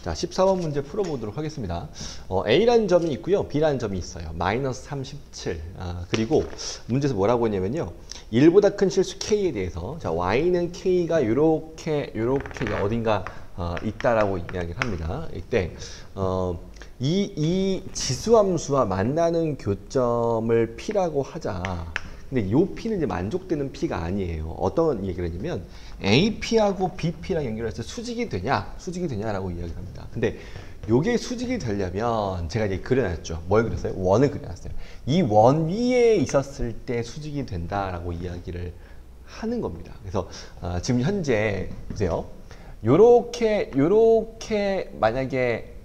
자, 14번 문제 풀어보도록 하겠습니다. A라는 점이 있고요. B라는 점이 있어요. 마이너스 37. 그리고 문제에서 뭐라고 했냐면요. 1보다 큰 실수 K에 대해서 자, Y는 K가 요렇게 어딘가 있다라고 이야기를 합니다. 이때 이 지수함수와 만나는 교점을 P라고 하자. 근데 이 P는 이제 만족되는 P가 아니에요. 어떤 얘기를 하냐면 AP하고 BP랑 연결해서 수직이 되냐라고 이야기를 합니다. 근데 요게 수직이 되려면 제가 이제 그려놨죠. 뭘 그렸어요? 원을 그려놨어요. 이 원 위에 있었을 때 수직이 된다라고 이야기를 하는 겁니다. 그래서 지금 현재 보세요. 요렇게 만약에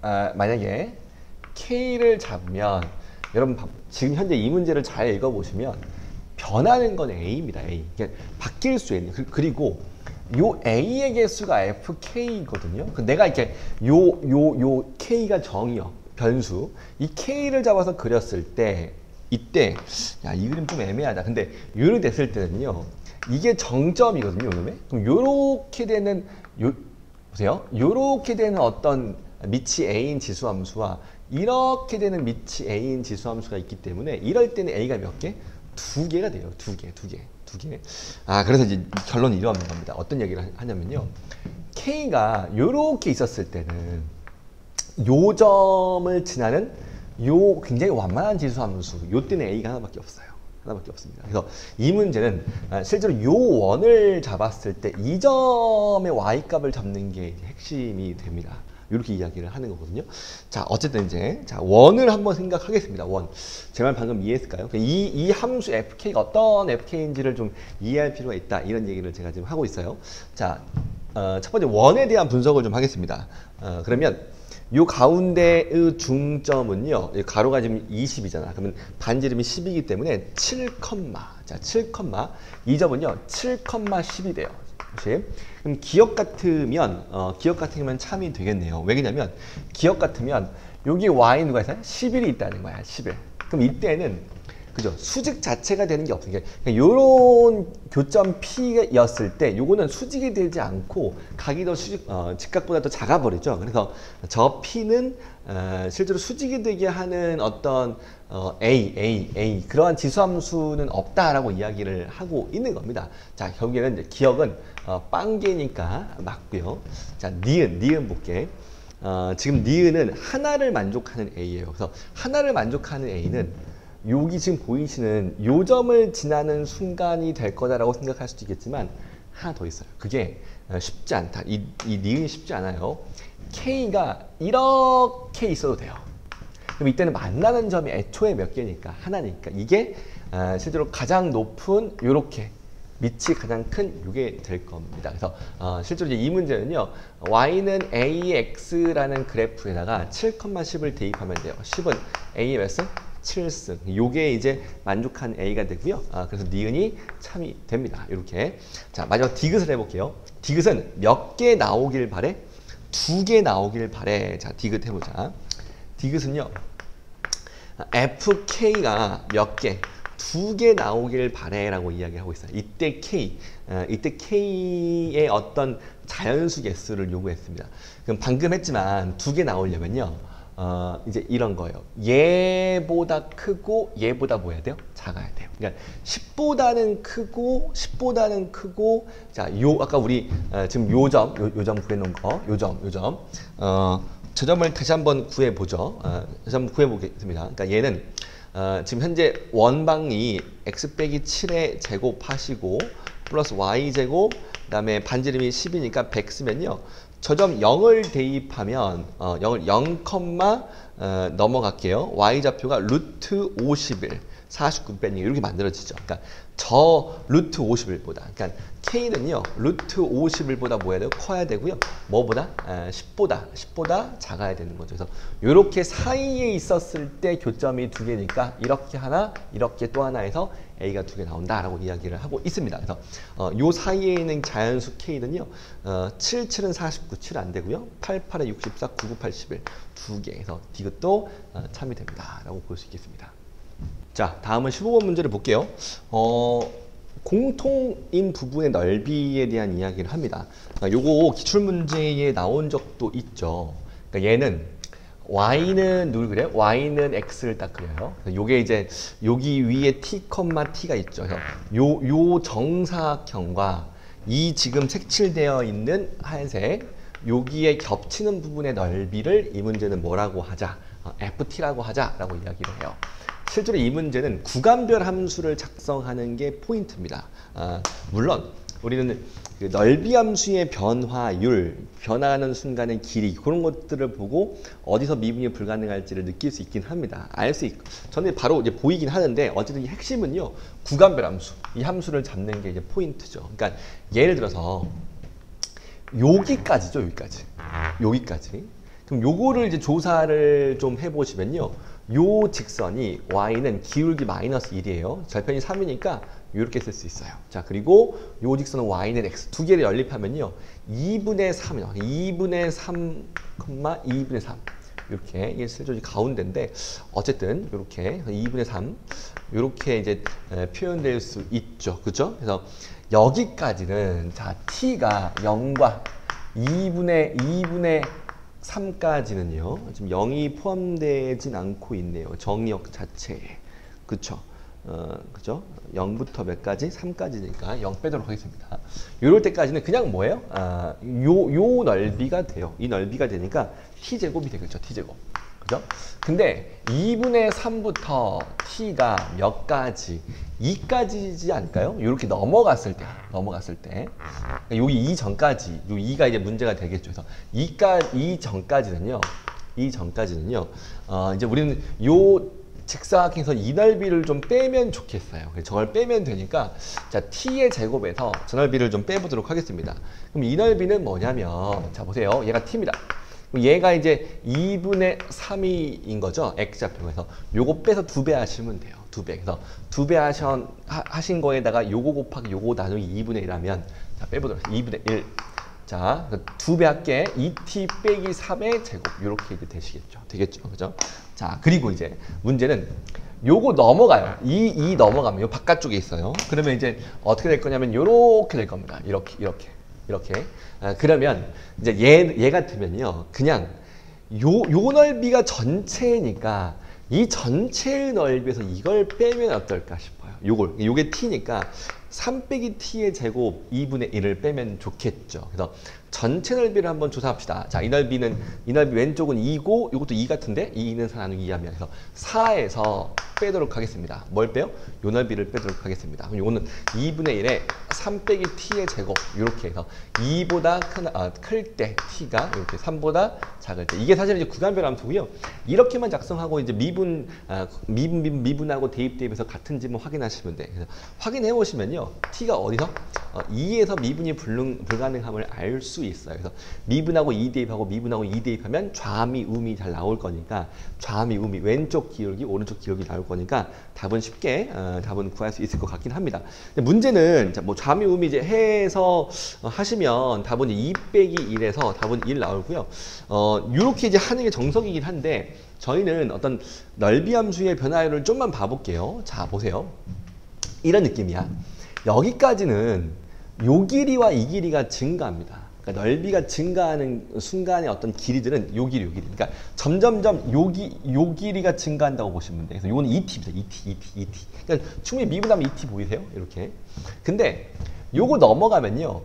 K를 잡으면 여러분 지금 현재 이 문제를 잘 읽어보시면 변하는 건 A입니다. A. 그러니까 바뀔 수 있는. 그리고 요 A의 개수가 FK거든요. 내가 이렇게 요 K가 정의요. 변수. 이 K를 잡아서 그렸을 때 이때 야, 이 그림 좀 애매하다. 근데 요렇게 됐을 때는요. 이게 정점이거든요. 그럼 요렇게 되는 보세요. 요렇게 되는 어떤 밑이 A인 지수함수와 이렇게 되는 밑이 A인 지수함수가 있기 때문에 이럴 때는 A가 몇 개? 두 개가 돼요. 두 개. 그래서 이제 결론이 이러한 겁니다. 어떤 얘기를 하냐면요. K가 요렇게 있었을 때는 요 점을 지나는 요 굉장히 완만한 지수함수, 요 때는 A가 하나밖에 없어요. 하나밖에 없습니다. 그래서 이 문제는 실제로 요 원을 잡았을 때 이 점의 Y값을 잡는 게 핵심이 됩니다. 이렇게 이야기를 하는 거거든요. 자, 어쨌든 이제 원을 한번 생각하겠습니다. 원. 제 말 방금 이해했을까요? 이 함수 fk가 어떤 fk인지를 좀 이해할 필요가 있다. 이런 얘기를 제가 지금 하고 있어요. 자, 첫 번째 원에 대한 분석을 좀 하겠습니다. 그러면 요 가운데의 중점은요. 가로가 지금 20이잖아. 그러면 반지름이 10이기 때문에 7, 자, 7, 이 점은요. 7,10이 돼요. 그럼 기억 같으면 참이 되겠네요. 왜냐면 기억 같으면 여기 y 누가 있어요? 11이 있다는 거야. 11. 그럼 이때는 그죠? 수직 자체가 되는 게 없어요. 그러니까 요런 교점 P였을 때 요거는 수직이 되지 않고 각이 더 직각보다 더 작아 버리죠. 그래서 저 P는 실제로 수직이 되게 하는 어떤 A 그러한 지수함수는 없다라고 이야기를 하고 있는 겁니다. 자, 결국에는 이제 기억은 빵개니까 맞고요. 자, 니은 볼게. 지금 니은은 하나를 만족하는 A예요. 그래서 하나를 만족하는 A는 여기 지금 보이시는 요 점을 지나는 순간이 될 거다라고 생각할 수도 있겠지만 하나 더 있어요. 그게 쉽지 않다. 이 니은이 쉽지 않아요. K가 이렇게 있어도 돼요. 그럼 이때는 만나는 점이 애초에 몇 개니까 하나니까 이게 실제로 가장 높은 요렇게 밑이 가장 큰 요게 될 겁니다. 그래서 실제로 이제 이 문제는요. y는 ax라는 그래프에다가 7,10을 대입하면 돼요. 10은 a의 몇 승? 7승. 요게 이제 만족한 A가 되고요. 그래서 니은이 참이 됩니다. 이렇게. 자, 마지막 디귿을 해볼게요. 디귿은 몇 개 나오길 바래? 2개 나오길 바래. 자, 디귿 해보자. 디귿은요. FK가 몇 개? 2개 나오길 바래라고 이야기하고 있어요. 이때 K의 어떤 자연수 개수를 요구했습니다. 그럼 방금 했지만 2개 나오려면요. 이제 이런 거예요. 얘보다 크고 얘보다 뭐 해야 돼요? 작아야 돼요. 그러니까 10보다는 크고 자, 아까 우리 지금 요 점 구해 놓은 거, 요 점. 저 점을 다시 한번 구해 보죠. 다시 한번 구해 보겠습니다. 그러니까 얘는 지금 현재 원방이 x 빼기 7에 제곱하시고 플러스 y 제곱 그다음에 반지름이 10이니까 100 쓰면요. 저 점 0을 대입하면 0을 0, 넘어갈게요. y좌표가 루트 51, 49 빼기 이렇게 만들어지죠. 그러니까 저 루트 51보다 그러니까 k는요. 루트 51보다 뭐 해야 돼요? 커야 되고요. 뭐보다? 10보다 작아야 되는 거죠. 그래서 이렇게 사이에 있었을 때 교점이 2개니까 이렇게 하나, 이렇게 또 하나 해서 A가 2개 나온다라고 이야기를 하고 있습니다. 그래서 요 사이에 있는 자연수 K는요. 7, 7은 49, 7 안 되고요. 8, 8에 64, 9, 9, 81 2개. 그래서 디귿도 참이 됩니다. 라고 볼 수 있겠습니다. 자, 다음은 15번 문제를 볼게요. 공통인 부분의 넓이에 대한 이야기를 합니다. 요거 기출문제에 나온 적도 있죠. 그러니까 얘는 y는 누굴 그래요? y는 x를 딱 그려요. 요게 이제 여기 위에 t, t가 있죠. 그래서 요 정사각형과 이 지금 색칠되어 있는 하얀색 여기에 겹치는 부분의 넓이를 이 문제는 뭐라고 하자? ft라고 하자라고 이야기를 해요. 실제로 이 문제는 구간별 함수를 작성하는 게 포인트입니다. 물론 우리는 그 넓이 함수의 변화율, 변화하는 순간의 길이 그런 것들을 보고 어디서 미분이 불가능할지를 느낄 수 있긴 합니다. 알 수 있고 저는 바로 이제 보이긴 하는데 어쨌든 이 핵심은요 구간별 함수, 이 함수를 잡는 게 이제 포인트죠. 그러니까 예를 들어서 여기까지죠, 여기까지. 그럼 요거를 이제 조사를 좀 해보시면요. 요 직선이 y는 기울기 마이너스 1이에요. 절편이 3이니까 이렇게 쓸 수 있어요. 자, 그리고 요 직선은 y는 x 두 개를 연립하면요. 2분의 3이요. 2분의 3, 2분의 3. 이렇게 이게 실제로 가운데인데 어쨌든 이렇게 2분의 3 이렇게 이제 표현될 수 있죠. 그죠? 그래서 여기까지는 자, t가 0과 2분의 3까지는요. 지금 0이 포함되진 않고 있네요. 정역 자체에. 그쵸? 그죠? 0부터 몇 가지? 3까지니까 0 빼도록 하겠습니다. 이럴 때까지는 그냥 뭐예요? 요 넓이가 돼요. 이 넓이가 되니까 t제곱이 되겠죠. t제곱. 그죠? 근데 2분의 3부터 t가 몇 가지? 2까지지 않을까요? 이렇게 넘어갔을 때. 여기 2 전까지, 요 2가 이제 문제가 되겠죠. 그래서 2 전까지는요. 이제 우리는 요 직사각형에서 이 넓이를 좀 빼면 좋겠어요. 저걸 빼면 되니까 자, t의 제곱에서 저 넓이를 좀 빼보도록 하겠습니다. 그럼 이 넓이는 뭐냐면 자, 보세요. 얘가 t입니다. 얘가 이제 2분의 3이인 거죠. x좌표에서 요거 빼서 2배 하시면 돼요. 2배. 그래서 2배 하신 거에다가 요거 곱하기 요거 나누기 2분의 1 하면 자, 빼보도록 2분의 1. 자, 2배 할게. 2t 빼기 3의 제곱. 요렇게 이제 되겠죠. 그죠? 자, 그리고 이제 문제는 요거 넘어가요. 이 넘어가면 요 바깥쪽에 있어요. 그러면 이제 어떻게 될 거냐면 요렇게 될 겁니다. 이렇게. 그러면 이제 얘 같으면요. 그냥 요 넓이가 전체니까 이 전체의 넓이에서 이걸 빼면 어떨까 싶어요. 요게 t니까 3 빼기 t의 제곱 2분의 1을 빼면 좋겠죠. 그래서 전체 넓이를 한번 조사합시다. 자, 이 넓이 왼쪽은 2고 이것도 2 같은데 2는 4 나누기 2 하면 그래서 4에서 빼도록 하겠습니다. 뭘 빼요? 요 넓이를 빼도록 하겠습니다. 그럼 요거는 2분의 1에 3 빼기 t의 제곱 이렇게 해서 2보다 클 때 t가 이렇게 3보다 작을 때 이게 사실 이제 구간별 함수고요. 이렇게만 작성하고 이제 미분하고 대입해서 같은지 확인하시면 돼. 그래서 확인해 보시면요. t가 어디서 2에서 미분이 불가능함을 알 수 있어요. 그래서 미분하고 2 대입하고 미분하고 2 대입하면 좌미 우미 잘 나올 거니까 좌미 우미 왼쪽 기울기 오른쪽 기울기 나올 거니까 답은 쉽게 답은 구할 수 있을 것 같긴 합니다. 문제는 뭐 좌미 우미 이제 해서 하시면 답은 2 빼기 1에서 답은 1 나오고요. 이렇게 이제 하는 게 정석이긴 한데 저희는 어떤 넓이 함수의 변화율을 좀만 봐볼게요. 자, 보세요. 이런 느낌이야. 여기까지는 요 길이와 이 길이가 증가합니다. 그러니까 넓이가 증가하는 순간의 어떤 길이들은 요 길이. 그러니까 점점점 요 길이가 증가한다고 보시면 돼요. 그래서 요거는 2t입니다. 2t. 그러니까 충분히 미분하면 2t 보이세요? 이렇게. 근데 요거 넘어가면요.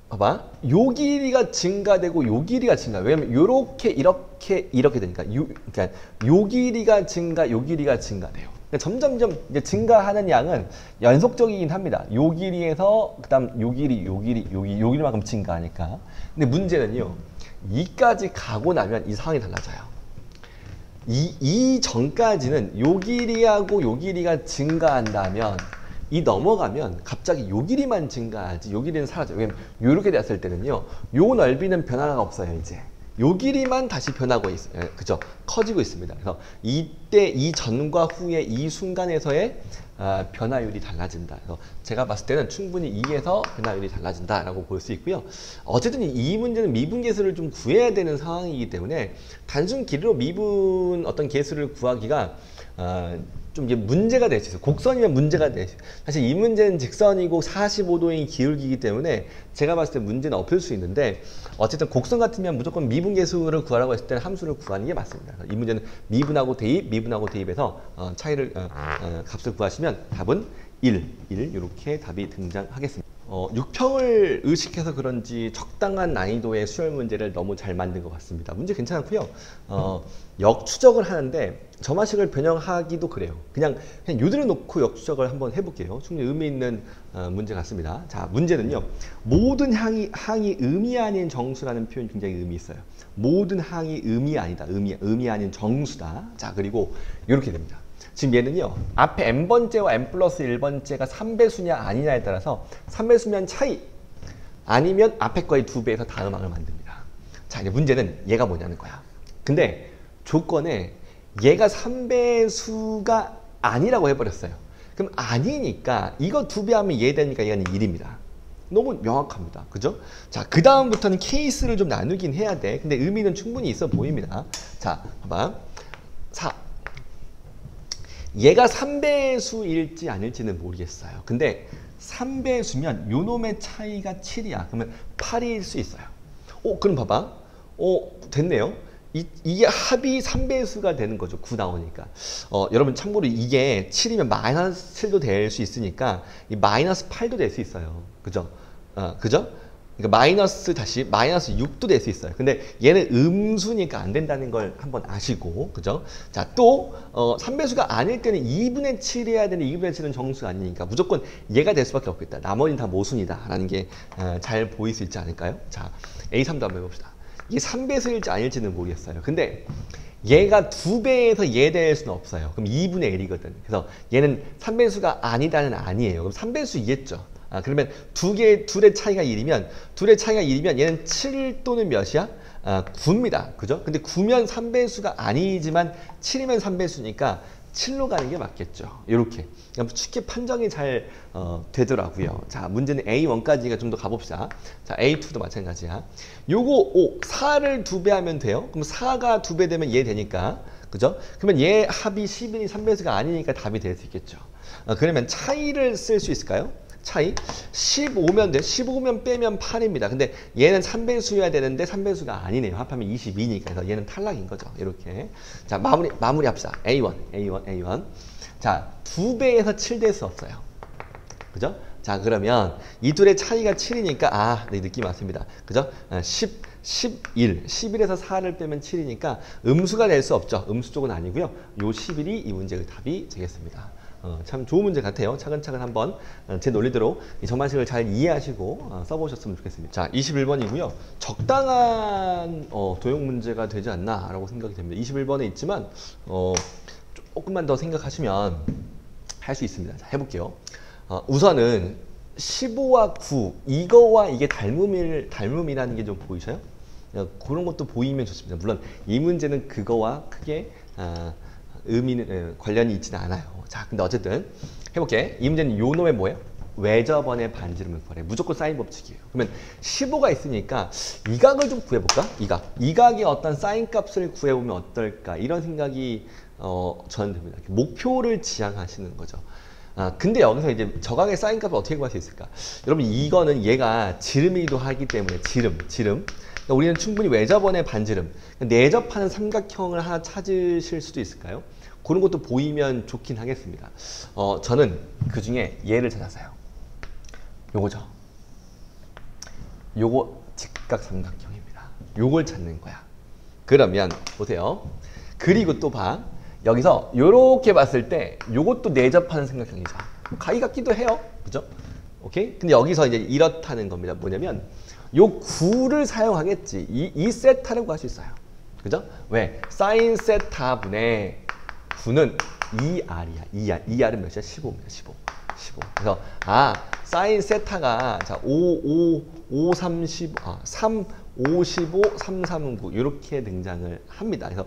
봐봐. 요 길이가 증가되고 요 길이가 증가. 왜냐면 이렇게 되니까 그러니까 요 길이가 증가, 요 길이가 증가돼요. 점점점 이제 증가하는 양은 연속적이긴 합니다. 요 길이에서 그다음 요 길이만큼 증가하니까. 근데 문제는요. 2까지 가고 나면 이 상황이 달라져요. 이 전까지는 요 길이하고 요 길이가 증가한다면 이 넘어가면 갑자기 요 길이만 증가하지 요 길이는 사라져요. 왜냐면 요렇게 됐을 때는요. 요 넓이는 변화가 없어요, 이제. 요 길이만 다시 변하고 있어요. 그죠? 커지고 있습니다. 그래서 이때 이 전과 후의 이 순간에서의 변화율이 달라진다. 그래서 제가 봤을 때는 충분히 2에서 변화율이 달라진다라고 볼 수 있고요. 어쨌든 이 문제는 미분 계수를 좀 구해야 되는 상황이기 때문에 단순 길이로 미분 어떤 계수를 구하기가 좀 이게 문제가 될 수 있어요. 곡선이면 문제가 될 수 있어요. 사실 이 문제는 직선이고 45도인 기울기이기 때문에 제가 봤을 때 문제는 없을 수 있는데 어쨌든 곡선 같으면 무조건 미분계수를 구하라고 했을 때는 함수를 구하는 게 맞습니다. 이 문제는 미분하고 대입, 미분하고 대입해서 차이를 값을 구하시면 답은 1 이렇게 답이 등장하겠습니다. 6평을 의식해서 그런지 적당한 난이도의 수열 문제를 너무 잘 만든 것 같습니다. 문제 괜찮았고요. 역추적을 하는데 점화식을 변형하기도 그래요. 그냥 요대로 놓고 역추적을 한번 해볼게요. 충분히 의미 있는 문제 같습니다. 자, 문제는요. 모든 항이 음이 아닌 정수라는 표현이 굉장히 의미 있어요. 모든 항이 음이 아니다. 음이 아닌 정수다. 자, 그리고 이렇게 됩니다. 지금 얘는요. 앞에 n번째와 n 플러스 1번째가 3배수냐 아니냐에 따라서 3배수면 차이 아니면 앞에 거의 2배에서 다음항을 만듭니다. 자, 이제 문제는 얘가 뭐냐는 거야. 근데 조건에 얘가 3배수가 아니라고 해버렸어요. 그럼 아니니까 이거 2배 하면 얘 되니까 얘는 1입니다. 너무 명확합니다. 그죠? 자, 그 다음부터는 케이스를 좀 나누긴 해야 돼. 근데 의미는 충분히 있어 보입니다. 자, 봐봐. 4. 얘가 3배수일지 아닐지는 모르겠어요. 근데 3배수면 요 놈의 차이가 7이야. 그러면 8일 수 있어요. 그럼 봐봐. 됐네요. 이게 합이 3배수가 되는 거죠. 9 나오니까. 여러분 참고로 이게 7이면 마이너스 7도 될 수 있으니까 이 마이너스 8도 될 수 있어요. 그죠? 그죠? 그러니까 마이너스 6도 될 수 있어요. 근데 얘는 음수니까 안 된다는 걸 한번 아시고, 그죠? 자, 또 3배수가 아닐 때는 2분의 7 해야 되는데 2분의 7은 정수가 아니니까 무조건 얘가 될 수밖에 없겠다. 나머지는 다 모순이다 라는 게 잘 보일 수 있지 않을까요? 자, A3도 한번 해봅시다. 이게 3배수일지 아닐지는 모르겠어요. 근데 얘가 2배에서 얘 될 수는 없어요. 그럼 2분의 1이거든. 그래서 얘는 3배수가 아니다는 아니에요. 그럼 3배수이겠죠. 그러면 둘의 차이가 1이면 얘는 7 또는 몇이야? 9입니다. 그죠? 근데 9면 3배수가 아니지만 7이면 3배수니까 7로 가는 게 맞겠죠. 이렇게. 쉽게 판정이 잘 되더라고요. 자, 문제는 A1까지가 좀 더 가봅시다. 자, A2도 마찬가지야. 요거 4를 2배 하면 돼요. 그럼 4가 2배 되면 얘 되니까. 그죠? 그러면 얘 합이 10이니 3배수가 아니니까 답이 될 수 있겠죠. 그러면 차이를 쓸 수 있을까요? 차이 15면 돼. 15면 빼면 8입니다. 근데 얘는 3배수여야 되는데 3배수가 아니네요. 합하면 22니까. 그래서 얘는 탈락인 거죠. 이렇게. 자, 마무리 합시다. A1. 자, 2배에서 7 될 수 없어요. 그죠? 자, 그러면 이 둘의 차이가 7이니까 네, 느낌 왔습니다. 그죠? 11에서 4를 빼면 7이니까 음수가 될 수 없죠. 음수 쪽은 아니고요. 요 11이 이 문제의 답이 되겠습니다. 참 좋은 문제 같아요. 차근차근 한번 제 논리대로 이 전반식을 잘 이해하시고 써보셨으면 좋겠습니다. 자, 21번이고요. 적당한 도형 문제가 되지 않나 라고 생각이 됩니다. 21번에 있지만 조금만 더 생각하시면 할 수 있습니다. 자, 해볼게요. 우선은 15와 9 이거와 이게 닮음이라는 게 좀 보이셔요? 그런 것도 보이면 좋습니다. 물론 이 문제는 그거와 크게 의미는 관련이 있지는 않아요. 자, 근데 어쨌든 해볼게. 이 문제는 요 놈의 뭐예요? 외접원의 반지름을 구하래. 무조건 사인 법칙이에요. 그러면 15가 있으니까 이 각을 좀 구해볼까? 이 각의 어떤 사인 값을 구해보면 어떨까? 이런 생각이 저는 듭니다. 목표를 지향하시는 거죠. 근데 여기서 이제 저각의 사인 값을 어떻게 구할 수 있을까? 여러분 이거는 얘가 지름이기도 하기 때문에 지름. 그러니까 우리는 충분히 외접원의 반지름, 내접하는 삼각형을 하나 찾으실 수도 있을까요? 그런 것도 보이면 좋긴 하겠습니다. 저는 그 중에 얘를 찾았어요. 요거죠. 요거 직각삼각형입니다. 요걸 찾는 거야. 그러면 보세요. 그리고 또 봐. 여기서 요렇게 봤을 때 요것도 내접하는 삼각형이죠. 가위 같기도 해요. 그죠? 오케이? 근데 여기서 이제 이렇다는 겁니다. 뭐냐면 요 9를 사용하겠지. 이 세타를 구할 수 있어요. 그죠? 왜? 사인 세타 분의 9는 2R이야. 2R은 몇이야? 15입니다. 15. 그래서 사인 세타가 자, 3, 5, 15, 3, 3, 9 이렇게 등장을 합니다. 그래서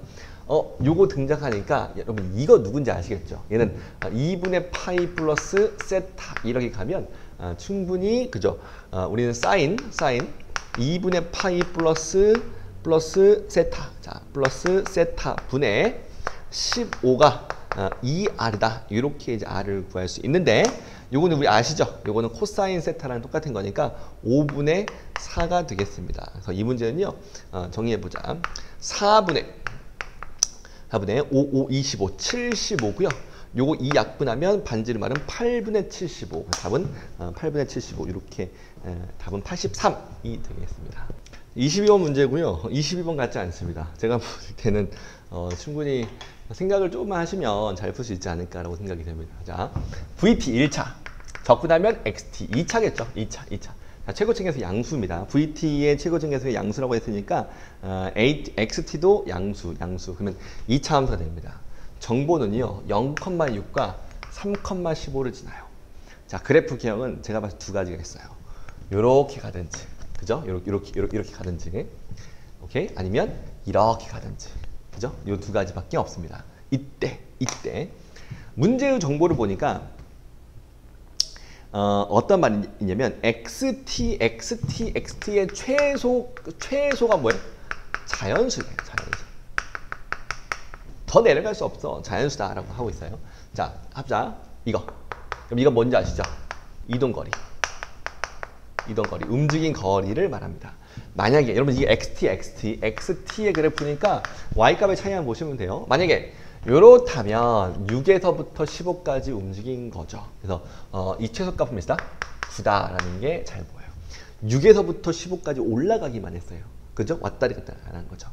요거 등장하니까 여러분 이거 누군지 아시겠죠? 얘는 2분의 파이 플러스 세타 이렇게 가면 충분히 그죠? 우리는 사인 2분의 파이 플러스 세타. 자, 플러스 세타 분의 15가 2r이다. 이렇게 이제 r을 구할 수 있는데 요거는 우리 아시죠? 요거는 코사인 세타랑 똑같은 거니까 5분의 4가 되겠습니다. 그래서 이 문제는요. 정리해보자. 4분의 5, 25, 75고요. 요거 2 약분하면 반지름 말은 8분의 75. 답은 8분의 75. 이렇게 답은 83이 되겠습니다. 22번 문제고요. 22번 같지 않습니다. 제가 볼 때는 충분히 생각을 조금만 하시면 잘 풀 수 있지 않을까라고 생각이 됩니다. 자, VT 1차. 접근하면 XT 2차겠죠. 2차. 자, 최고층에서 양수입니다. VT의 최고층에서의 양수라고 했으니까 XT도 양수. 그러면 2차 함수가 됩니다. 정보는요. 0,6과 3,15를 지나요. 자, 그래프 개형은 제가 봐서 두 가지가 있어요. 요렇게 가든지, 그죠? 이렇게 가든지, 오케이? 아니면 이렇게 가든지, 그죠? 요 두 가지밖에 없습니다. 이때 문제의 정보를 보니까 어떤 말이냐면 XT의 최소가 뭐예요? 자연수예요. 더 내려갈 수 없어. 자연수다라고 하고 있어요. 자, 합자 이거. 그럼 이건 뭔지 아시죠? 이동거리. 움직인 거리를 말합니다. 만약에 여러분 이게 XT의 그래프니까 Y값의 차이만 보시면 돼요. 만약에 요렇다면 6에서부터 15까지 움직인 거죠. 그래서 이 최소값은 몇이다? 9다라는 게 잘 보여요. 6에서부터 15까지 올라가기만 했어요. 그죠? 왔다리 갔다 안 한 거죠.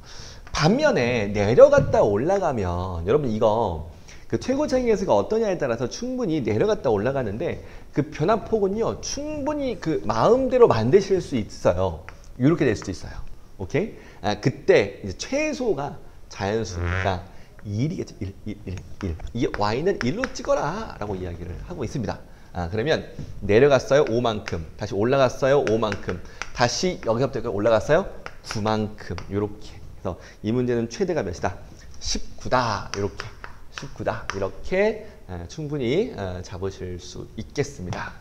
반면에 내려갔다 올라가면 여러분 이거 그 최고차이계수가 어떠냐에 따라서 충분히 내려갔다 올라가는데 그 변화폭은요 충분히 그 마음대로 만드실 수 있어요. 이렇게 될 수도 있어요. 오케이? 그때 이제 최소가 자연수니까 1이겠죠. 1. 이게 y는 1로 찍어라 라고 이야기를 하고 있습니다. 그러면 내려갔어요 5만큼, 다시 올라갔어요 5만큼, 다시 여기서부터 올라갔어요 9만큼. 이렇게. 그래서 이 문제는 최대가 몇이다? 19다. 이렇게 19다. 이렇게 충분히 잡으실 수 있겠습니다.